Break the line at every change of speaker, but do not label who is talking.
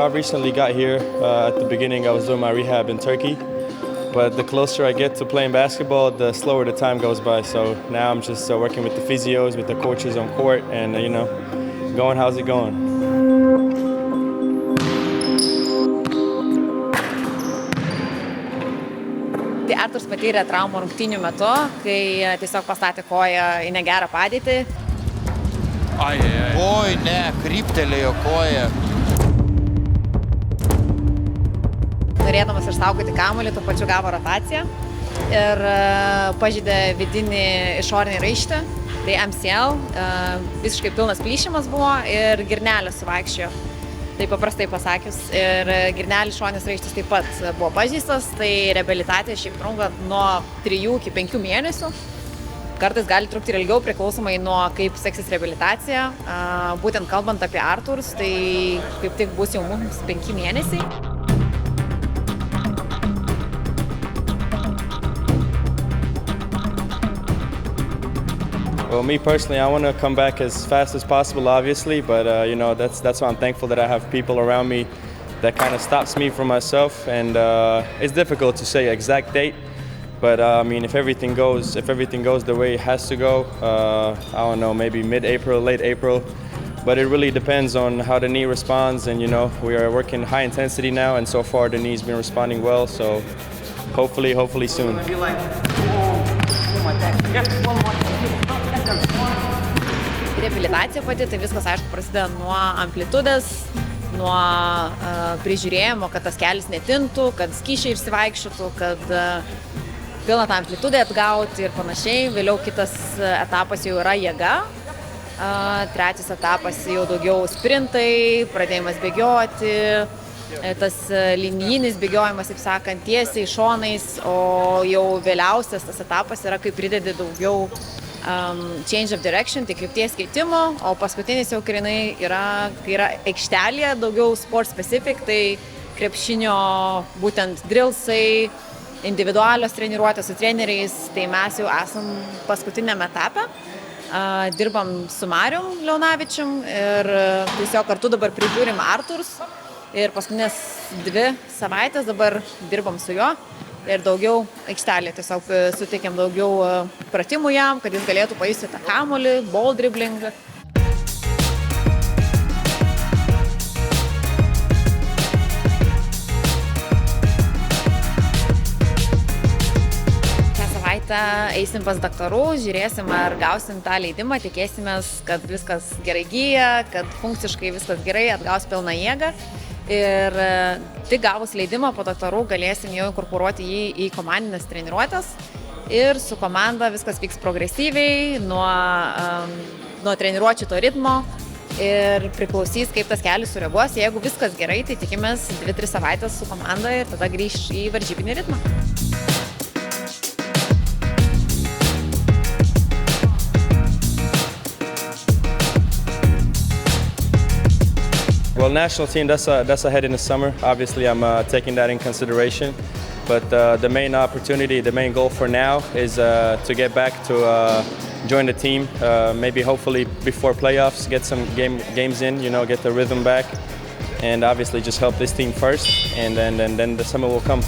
I recently got here. At the beginning, I was doing my rehab in Turkey. But the closer I get to playing basketball, the slower the time goes by. So now I'm just working with the physios, with the coaches on court, and going, how's it going?
Tai Arturs patyrė traumą rungtynių metu, kai tiesiog pastatė koją į negerą padėtį.
Oi, ne, kryptelėjo koją.
Norėdamas išsaugoti kamuolį, tuo pačiu gavo rotaciją ir pažeidė vidinį išorinį raištį, tai MCL, visiškai pilnas plyšimas buvo ir girnelis suvaikščiojo, tai paprastai pasakius. Ir girnelis išorinis raištis taip pat buvo pažeistas, tai reabilitacija šiaip trunka nuo 3 iki 5 mėnesių. Kartais gali trukti ir ilgiau, priklausomai nuo kaip seksis reabilitacija. Būtent kalbant apie Arturs, tai kaip tik bus jau mums 5 mėnesiai.
Well, me personally, I want to come back as fast as possible, obviously, but that's why I'm thankful that I have people around me that kind of stops me from myself, and it's difficult to say an exact date, but if everything goes the way it has to go, I don't know, maybe mid-April, late April, but it really depends on how the knee responds, and we are working high intensity now, and so far the knee's been responding well, so hopefully soon.
Reabilitacija pati, tai viskas aišku prasideda nuo amplitudės, nuo prižiūrėjimo, kad tas kelis netintų, kad skysčiai išsivaikščiotų, kad pilną tą amplitudę atgauti ir panašiai. Vėliau kitas etapas jau yra jėga, trečias etapas jau daugiau sprintai, pradėjimas bėgioti, tas linijinis bėgiojimas, taip sakant, tiesiai šonais, o jau vėliausias tas etapas yra, kai pridedi daugiau change of direction, tai krypties keitimo, o paskutinis jau kai yra aikštelėje, daugiau sport specific, tai krepšinio būtent drillsai, individualios treniruotės su treneriais, tai mes jau esam paskutiniame etape. Dirbam su Marium Leonavičium ir tiesiog kartu dabar prižiūrim Arturs ir paskutinės 2 savaitės dabar dirbam su juo. Ir daugiau aikštelė, tiesiog suteikiam daugiau pratimų jam, kad jis galėtų pajusti tą kamuolį, ball dribbling. Šią savaitę eisim pas daktarų, žiūrėsim, ar gausim tą leidimą, tikėsimės, kad viskas gerai gyja, kad funkciškai viskas gerai, atgaus pilną jėgą. Ir tik gavus leidimą po daktarų galėsim jau inkorporuoti jį į komandinės treniruotės. Ir su komanda viskas vyks progresyviai, nuo treniruočių to ritmo ir priklausys, kaip tas kelis sureaguos. Jeigu viskas gerai, tai tikimės 2-3 savaitės su komanda ir tada grįš į varžybinį ritmą.
Well, national team, that's ahead in the summer. Obviously, I'm taking that in consideration. But the main opportunity, the main goal for now is to get back to join the team. Maybe hopefully before playoffs, get some games in, get the rhythm back. And obviously just help this team first, and then the summer will come.